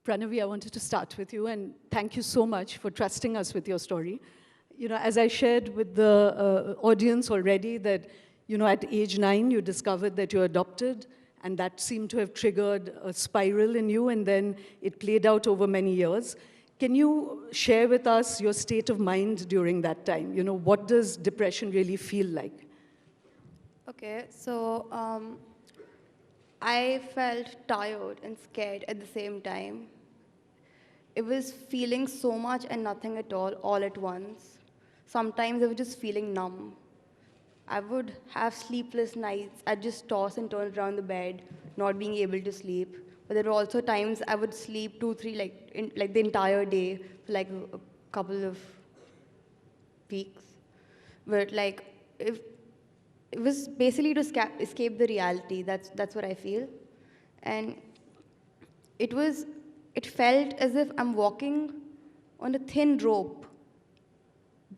Pranavi, I wanted to start with you, and thank you so much for trusting us with your story. As I shared with the audience already that, at age 9, you discovered that you're adopted, and that seemed to have triggered a spiral in you, and then it played out over many years. Can you share with us your state of mind during that time? What does depression really feel like? Okay, so I felt tired and scared at the same time. It was feeling so much and nothing at all at once. Sometimes I was just feeling numb. I would have sleepless nights. I'd just toss and turn around the bed, not being able to sleep. But there were also times I would sleep 2, 3, like the entire day for like a couple of weeks. But like, if it was basically to escape the reality. That's what I feel, and it felt as if I'm walking on a thin rope,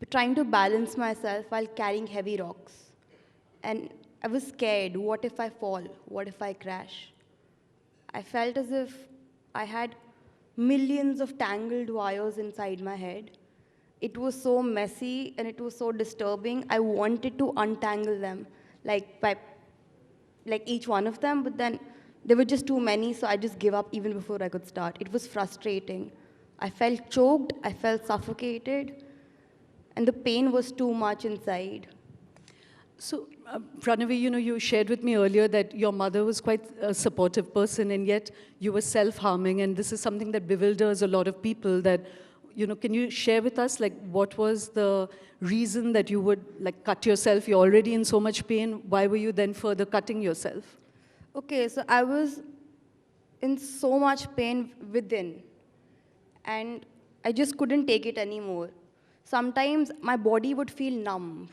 trying to balance myself while carrying heavy rocks. And I was scared. What if I fall? What if I crash? I felt as if I had millions of tangled wires inside my head. It was so messy and it was so disturbing. I wanted to untangle them, by each one of them, but then there were just too many, so I just gave up even before I could start. It was frustrating. I felt choked, I felt suffocated, and the pain was too much inside. So, Pranavi, you shared with me earlier that your mother was quite a supportive person, and yet you were self-harming, and this is something that bewilders a lot of people. That, can you share with us, what was the reason that you would, cut yourself? You're already in so much pain. Why were you then further cutting yourself? Okay, so I was in so much pain within, and I just couldn't take it anymore. Sometimes my body would feel numb.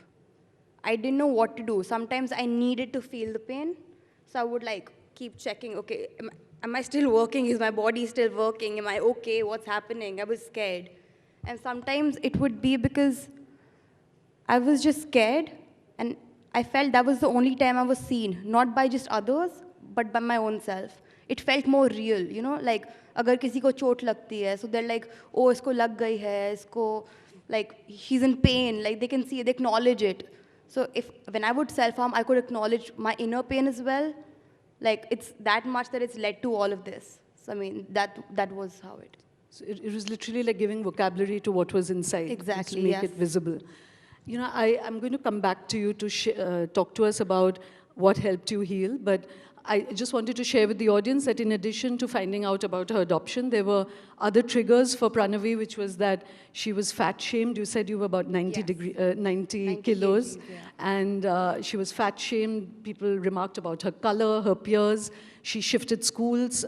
I didn't know what to do. Sometimes I needed to feel the pain, so I would keep checking, okay, am I still working? Is my body still working? Am I okay? What's happening? I was scared. And sometimes it would be because I was just scared, and I felt that was the only time I was seen, not by just others, but by my own self. It felt more real, अगर किसी को चोट लगती है, so they're like, oh, इसको लग गई है, इसको, he's in pain, they can see, they acknowledge it. So when I would self-harm, I could acknowledge my inner pain as well. It's that much that it's led to all of this. So, I mean, that was how it. So it was literally like giving vocabulary to what was inside. Exactly, to make it visible. I'm going to come back to you to talk to us about what helped you heal, but I just wanted to share with the audience that in addition to finding out about her adoption, there were other triggers for Pranavi, which was that she was fat-shamed. You said you were about 90 kilos. Kgs, yeah. And she was fat-shamed. People remarked about her color, her peers. She shifted schools,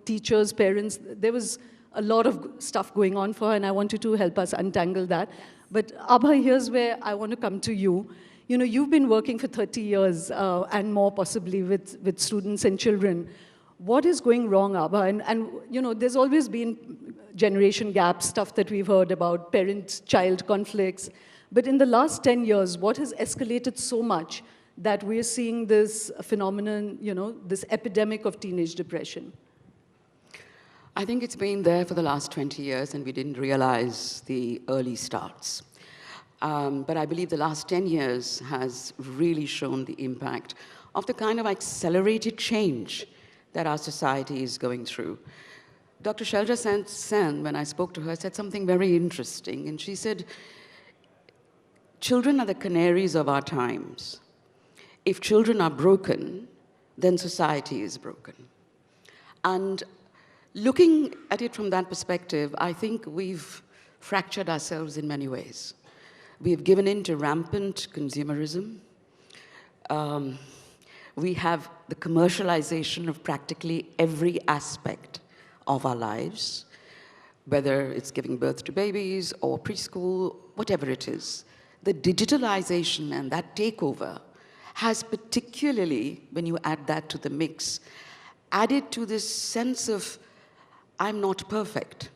teachers, parents. There was a lot of stuff going on for her, and I want you to help us untangle that. Yes. But Abha, here's where I want to come to you. You've been working for 30 years and more possibly with students and children. What is going wrong, Abha? And there's always been generation gaps, stuff that we've heard about, parent-child conflicts. But in the last 10 years, what has escalated so much that we're seeing this phenomenon, this epidemic of teenage depression? I think it's been there for the last 20 years, and we didn't realize the early starts. But I believe the last 10 years has really shown the impact of the kind of accelerated change that our society is going through. Dr. Shailja Sen, when I spoke to her, said something very interesting. And she said, children are the canaries of our times. If children are broken, then society is broken. And looking at it from that perspective, I think we've fractured ourselves in many ways. We've given in to rampant consumerism. We have the commercialization of practically every aspect of our lives, whether it's giving birth to babies or preschool, whatever it is. The digitalization and that takeover has particularly, when you add that to the mix, added to this sense of, I'm not perfect.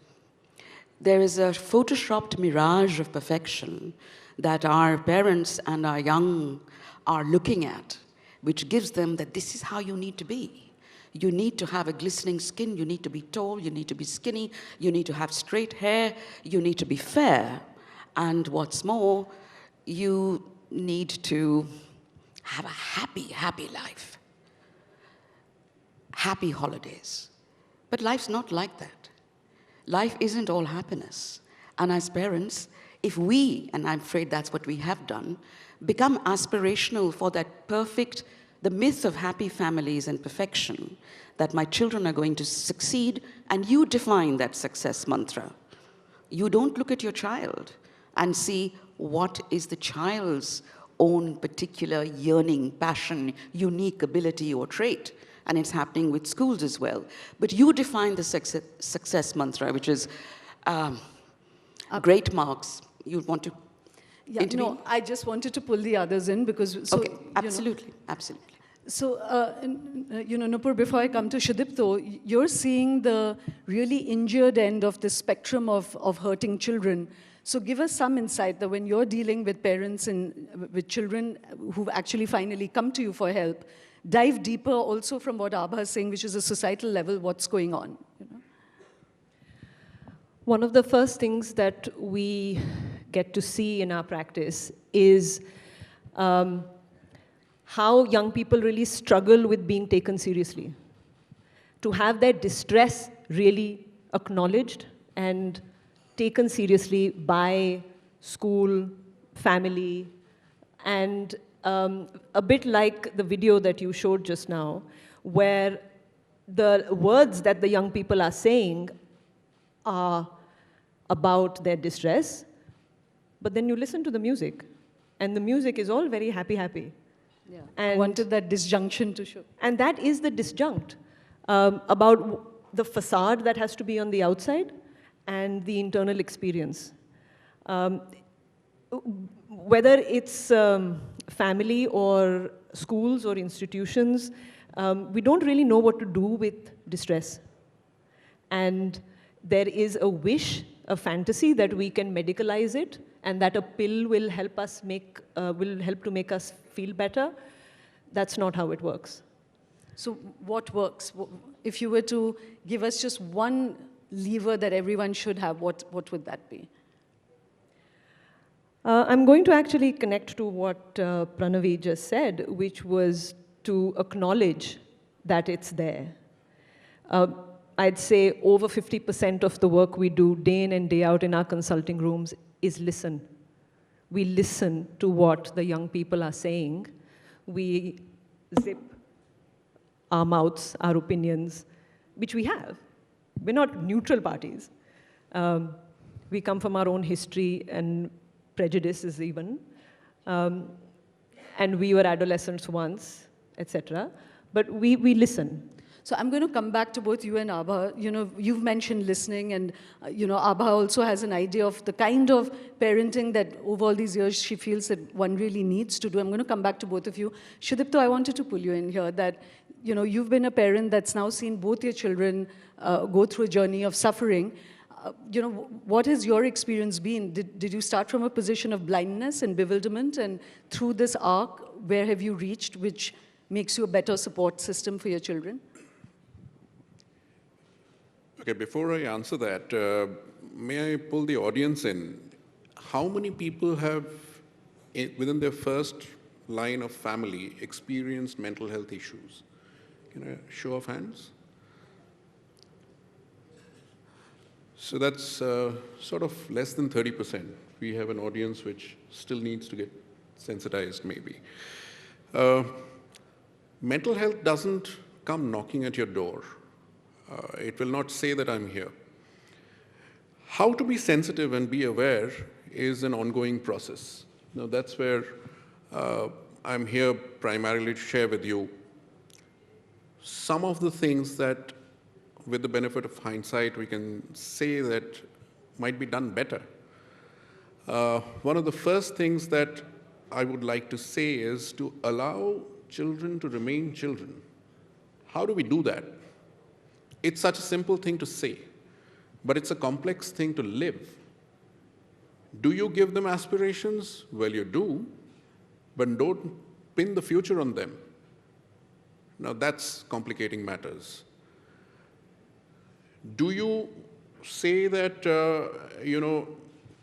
There is a photoshopped mirage of perfection that our parents and our young are looking at, which gives them that this is how you need to be. You need to have a glistening skin, you need to be tall, you need to be skinny, you need to have straight hair, you need to be fair. And what's more, you need to have a happy, happy life. Happy holidays. But life's not like that. Life isn't all happiness. And as parents, if we, and I'm afraid that's what we have done, become aspirational for that perfect, the myth of happy families and perfection, that my children are going to succeed, and you define that success mantra. You don't look at your child and see what is the child's own particular yearning, passion, unique ability or trait. And it's happening with schools as well. But you define the success mantra, which is great marks. You want to intervene? No, I just wanted to pull the others in because... So, okay, absolutely, absolutely. So, Nupur, before I come to Sudipto, you're seeing the really injured end of the spectrum of hurting children. So give us some insight that when you're dealing with parents and with children who've actually finally come to you for help, dive deeper also from what Abha is saying, which is a societal level, what's going on. One of the first things that we get to see in our practice is how young people really struggle with being taken seriously. To have their distress really acknowledged and taken seriously by school, family, and a bit like the video that you showed just now, where the words that the young people are saying are about their distress, but then you listen to the music, and the music is all very happy, happy. Yeah. And I wanted that disjunction to show. And that is the disjunct about the facade that has to be on the outside and the internal experience. Whether it's family or schools or institutions, we don't really know what to do with distress. And there is a wish, a fantasy that we can medicalize it and that a pill will help us to make us feel better. That's not how it works. So what works? If you were to give us just one lever that everyone should have, what would that be? I'm going to actually connect to what Pranavi just said, which was to acknowledge that it's there. I'd say over 50% of the work we do day in and day out in our consulting rooms is listen. We listen to what the young people are saying. We zip our mouths, our opinions, which we have. We're not neutral parties. We come from our own history and prejudices even. And we were adolescents once, etc. But we listen. So I'm going to come back to both you and Abha. You've mentioned listening, and Abha also has an idea of the kind of parenting that over all these years she feels that one really needs to do. I'm going to come back to both of you. Sudipto, I wanted to pull you in here that, you've been a parent that's now seen both your children go through a journey of suffering. What has your experience been? Did you start from a position of blindness and bewilderment, and through this arc, where have you reached, which makes you a better support system for your children? Okay, before I answer that, may I pull the audience in? How many people have, within their first line of family, experienced mental health issues? Can I show of hands? So that's sort of less than 30%. We have an audience which still needs to get sensitized, maybe. Mental health doesn't come knocking at your door. It will not say that I'm here. How to be sensitive and be aware is an ongoing process. Now, that's where I'm here primarily to share with you some of the things that, with the benefit of hindsight, we can say that might be done better. One of the first things that I would like to say is to allow children to remain children. How do we do that? It's such a simple thing to say, but it's a complex thing to live. Do you give them aspirations? Well, you do, but don't pin the future on them. Now that's complicating matters. Do you say that,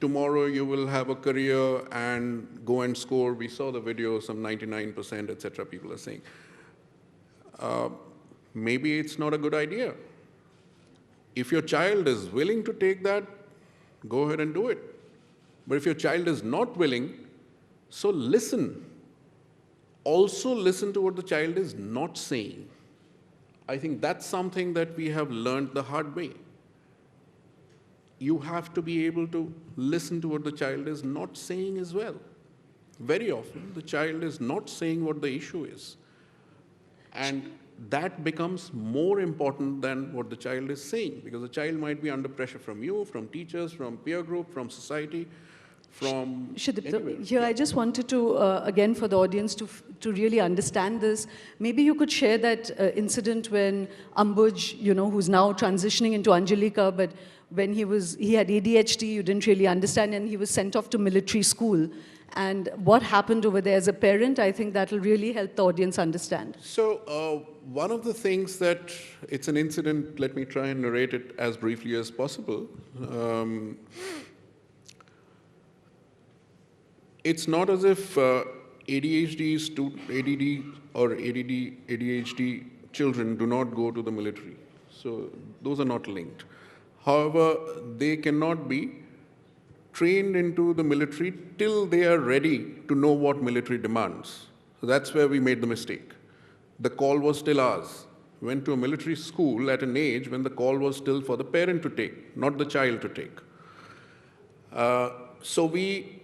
tomorrow you will have a career and go and score? We saw the video, some 99%, etc. people are saying. Maybe it's not a good idea. If your child is willing to take that, go ahead and do it. But if your child is not willing, so listen. Also listen to what the child is not saying. I think that's something that we have learned the hard way. You have to be able to listen to what the child is not saying as well. Very often, the child is not saying what the issue is. And that becomes more important than what the child is saying, because the child might be under pressure from you, from teachers, from peer group, from society, from Sudipto, here I just wanted to, again, for the audience to really understand this, maybe you could share that incident when Ambuj, who's now transitioning into Anjalika, but when he had ADHD, you didn't really understand, and he was sent off to military school. And what happened over there as a parent, I think that will really help the audience understand. So one of the things that, it's an incident, let me try and narrate it as briefly as possible. It's not as if ADHD or ADHD children do not go to the military. So those are not linked. However, they cannot be trained into the military till they are ready to know what military demands. So that's where we made the mistake. The call was still ours. Went to a military school at an age when the call was still for the parent to take, not the child to take. So we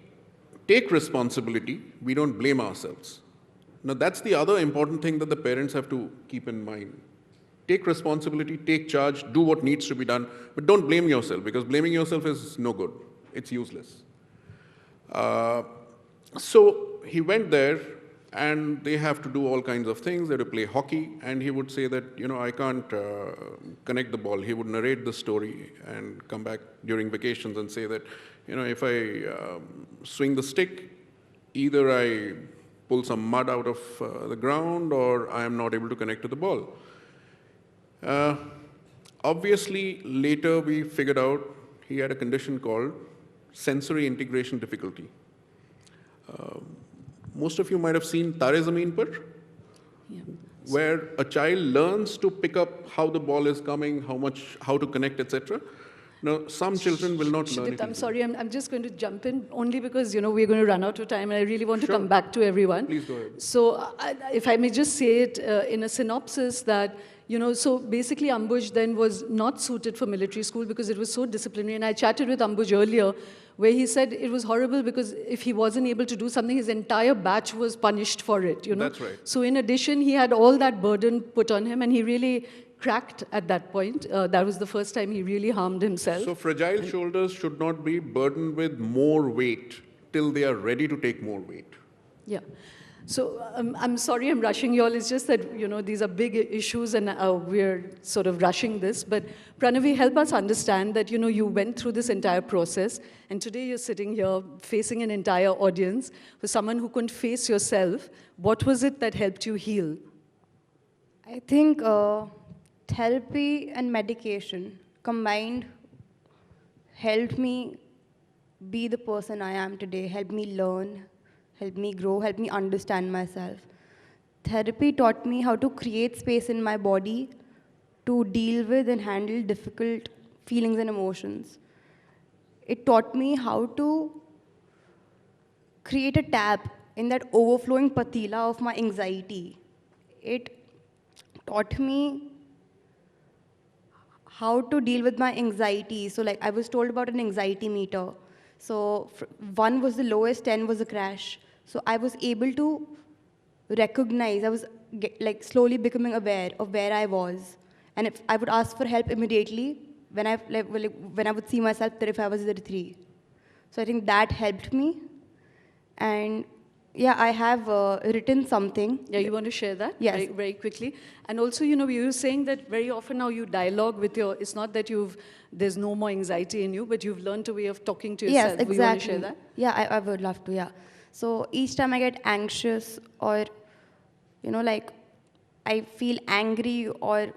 take responsibility, we don't blame ourselves. Now that's the other important thing that the parents have to keep in mind. Take responsibility, take charge, do what needs to be done, but don't blame yourself, because blaming yourself is no good. It's useless. So he went there, and they have to do all kinds of things. They have to play hockey, and he would say that, I can't connect the ball. He would narrate the story and come back during vacations and say that, if I swing the stick, either I pull some mud out of the ground or I am not able to connect to the ball. Obviously, later we figured out he had a condition called sensory integration difficulty. Most of you might have seen Tare Zameen Par, where a child learns to pick up how the ball is coming, how to connect, etc. Now, some children will not learn it. I'm sorry, I'm just going to jump in only because, we're going to run out of time, and I really want to come back to everyone. Please go ahead. So if I may just say it in a synopsis that, so basically Ambuj then was not suited for military school because it was so disciplinary. And I chatted with Ambuj earlier where he said it was horrible because if he wasn't able to do something, his entire batch was punished for it, That's right. So in addition, he had all that burden put on him, and he really cracked at that point. That was the first time he really harmed himself. So fragile shoulders should not be burdened with more weight till they are ready to take more weight. Yeah. So I'm sorry I'm rushing you all. It's just that, these are big issues and we're sort of rushing this. But Pranavi, help us understand that, you went through this entire process, and today you're sitting here facing an entire audience. For someone who couldn't face yourself, what was it that helped you heal? I think therapy and medication combined helped me be the person I am today, helped me learn, helped me grow, helped me understand myself. Therapy taught me how to create space in my body to deal with and handle difficult feelings and emotions. It taught me how to create a tap in that overflowing patila of my anxiety. It taught me how to deal with my anxiety. So like I was told about an anxiety meter. So 1 was the lowest, 10 was a crash. So I was able to recognize, I was slowly becoming aware of where I was. And if I would ask for help immediately when I would see myself that if I was at a 3. So I think that helped me. And yeah, I have written something. Yeah, you want to share that? Yes. Very, very quickly. And also, you were saying that very often now you dialogue with it's not that there's no more anxiety in you, but you've learned a way of talking to yourself. Yes, exactly. You want to share that? Yeah, I would love to, yeah. So each time I get anxious or, I feel angry or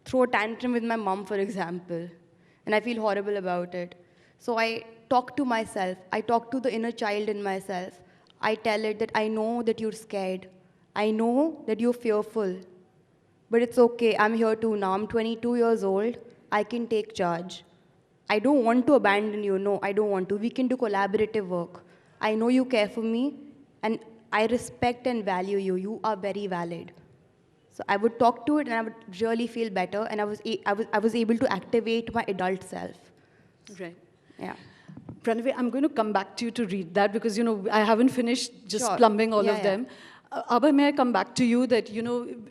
throw a tantrum with my mom, for example, and I feel horrible about it. So I talk to myself. I talk to the inner child in myself. I tell it that I know that you're scared. I know that you're fearful. But it's okay. I'm here too now. I'm 22 years old. I can take charge. I don't want to abandon you. No, I don't want to. We can do collaborative work. I know you care for me, and I respect and value you. You are very valid. So I would talk to it, and I would really feel better, and I was able to activate my adult self. Right. Yeah. Pranavi, I'm going to come back to you to read that because, I haven't finished just Sure. plumbing all Yeah, of yeah. them. Abha, may I come back to you that,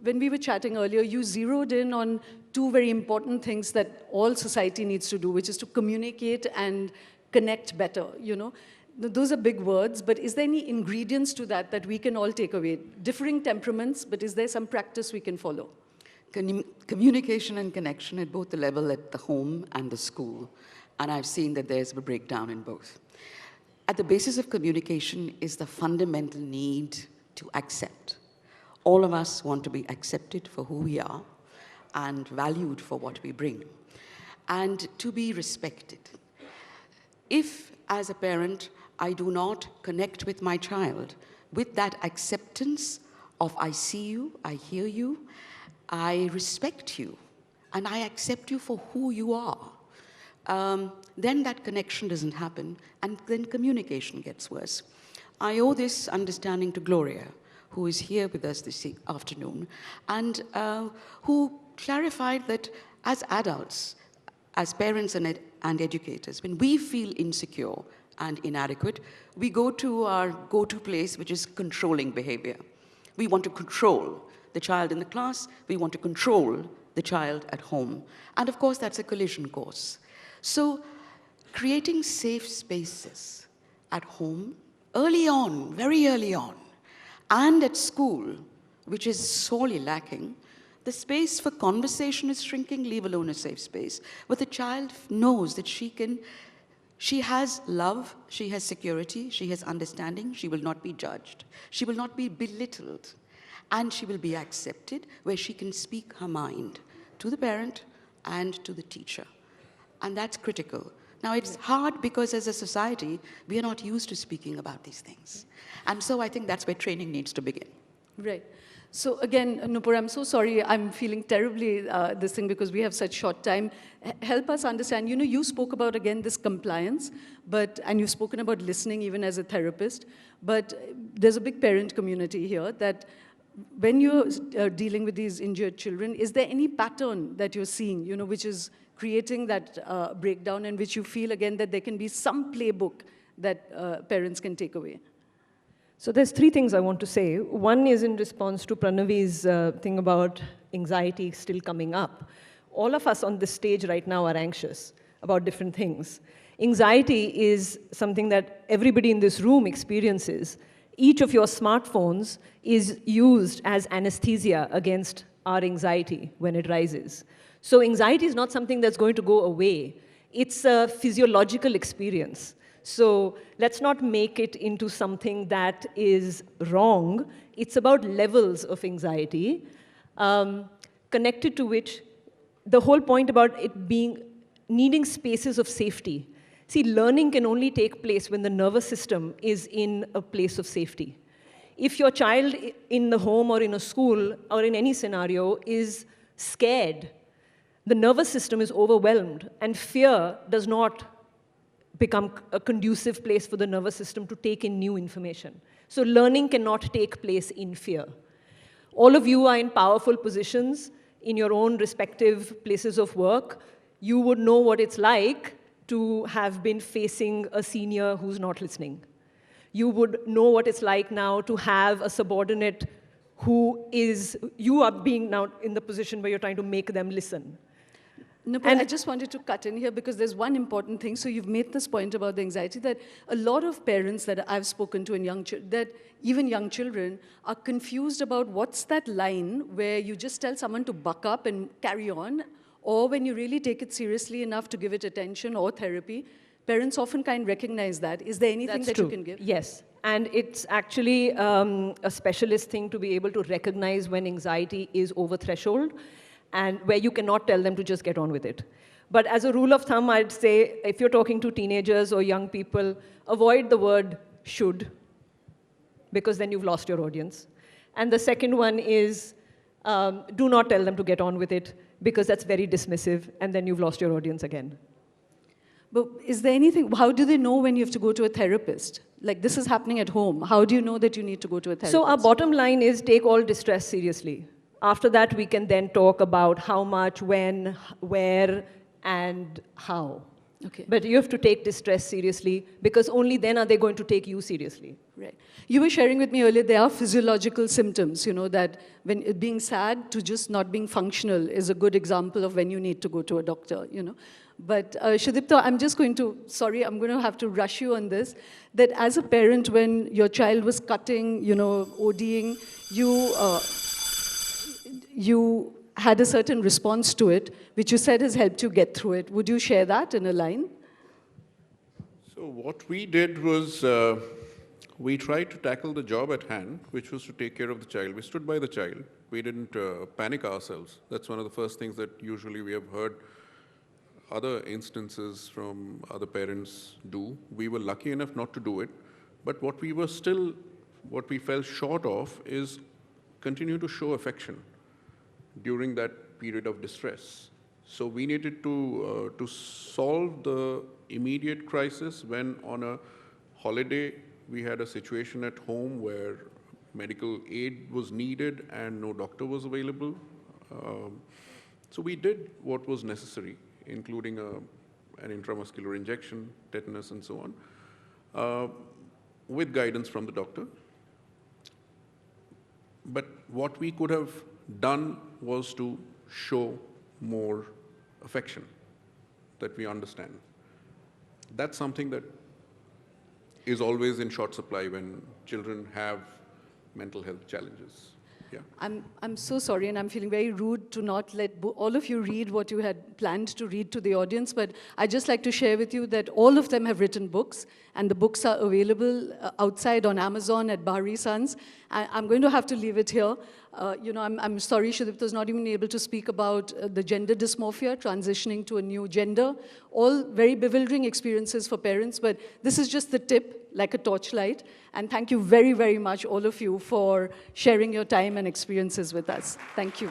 when we were chatting earlier, you zeroed in on two very important things that all society needs to do, which is to communicate and connect better. Those are big words, but is there any ingredients to that we can all take away? Differing temperaments, but is there some practice we can follow? Communication and connection at both the level at the home and the school. And I've seen that there's a breakdown in both. At the basis of communication is the fundamental need to accept. All of us want to be accepted for who we are and valued for what we bring, and to be respected. If, as a parent, I do not connect with my child with that acceptance of I see you, I hear you, I respect you, and I accept you for who you are, then that connection doesn't happen, and then communication gets worse. I owe this understanding to Gloria, who is here with us this afternoon, and who clarified that as adults, as parents and educators, when we feel insecure and inadequate, we go to our go-to place, which is controlling behavior. We want to control the child in the class. We want to control the child at home. And of course, that's a collision course. So creating safe spaces at home, early on, very early on, and at school, which is sorely lacking, the space for conversation is shrinking, leave alone a safe space. But the child knows that she has love, she has security, she has understanding, she will not be judged, she will not be belittled, and she will be accepted where she can speak her mind to the parent and to the teacher. And that's critical. Now, it's hard because as a society, we are not used to speaking about these things. And so I think that's where training needs to begin. Right. So again, Nupur, I'm so sorry. I'm feeling terribly this thing because we have such short time. Help us understand. You spoke about, again, this compliance, and you've spoken about listening even as a therapist. But there's a big parent community here that when you're dealing with these injured children, is there any pattern that you're seeing, which is creating that breakdown and which you feel, again, that there can be some playbook that parents can take away? So there's three things I want to say. One is in response to Pranavi's thing about anxiety still coming up. All of us on this stage right now are anxious about different things. Anxiety is something that everybody in this room experiences. Each of your smartphones is used as anesthesia against our anxiety when it rises. So anxiety is not something that's going to go away. It's a physiological experience. So let's not make it into something that is wrong. It's about levels of anxiety, connected to which the whole point about it needing spaces of safety. See, learning can only take place when the nervous system is in a place of safety. If your child in the home or in a school or in any scenario is scared, the nervous system is overwhelmed, and fear does not become a conducive place for the nervous system to take in new information. So learning cannot take place in fear. All of you are in powerful positions in your own respective places of work. You would know what it's like to have been facing a senior who's not listening. You would know what it's like now to have a subordinate you are being now in the position where you're trying to make them listen. Nupur, I just wanted to cut in here because there's one important thing. So you've made this point about the anxiety that a lot of parents that I've spoken to that even young children are confused about what's that line where you just tell someone to buck up and carry on, or when you really take it seriously enough to give it attention or therapy, Parents often can't recognize that. Is there anything That's that true. you can give? Yes. And it's actually a specialist thing to be able to recognize when anxiety is over threshold and where you cannot tell them to just get on with it. But as a rule of thumb, I'd say if you're talking to teenagers or young people, avoid the word should, because then you've lost your audience. And the second one is do not tell them to get on with it, because that's very dismissive, and then you've lost your audience again. But is there anything, how do they know when you have to go to a therapist? Like, this is happening at home. How do you know that you need to go to a therapist? So our bottom line is take all distress seriously. After that, we can then talk about how much, when, where, and how. Okay. But you have to take distress seriously, because only then are they going to take you seriously. Right. You were sharing with me earlier, there are physiological symptoms, you know, that when being sad to just not being functional is a good example of when you need to go to a doctor, you know. But Sudipto, I'm just going to, sorry, I'm going to have to rush you on this, that as a parent, when your child was cutting, you know, ODing, you had a certain response to it, which you said has helped you get through it. Would you share that in a line? So what we did was we tried to tackle the job at hand, which was to take care of the child. We stood by the child. We didn't panic ourselves. That's one of the first things that usually we have heard other instances from other parents do. We were lucky enough not to do it. But what we fell short of is continue to show affection during that period of distress. So we needed to solve the immediate crisis when on a holiday we had a situation at home where medical aid was needed and no doctor was available. So we did what was necessary, including an intramuscular injection, tetanus, and so on, with guidance from the doctor. But what we could have done was to show more affection, that we understand. That's something that is always in short supply when children have mental health challenges. Yeah. I'm so sorry, and I'm feeling very rude to not let all of you read what you had planned to read to the audience, but I'd just like to share with you that all of them have written books, and the books are available outside on Amazon at Bahari Sons. I'm going to have to leave it here. You know, I'm sorry Sudipto's not even able to speak about the gender dysmorphia, transitioning to a new gender, all very bewildering experiences for parents, but this is just the tip, like a torchlight. And thank you very, very much, all of you, for sharing your time and experiences with us. Thank you.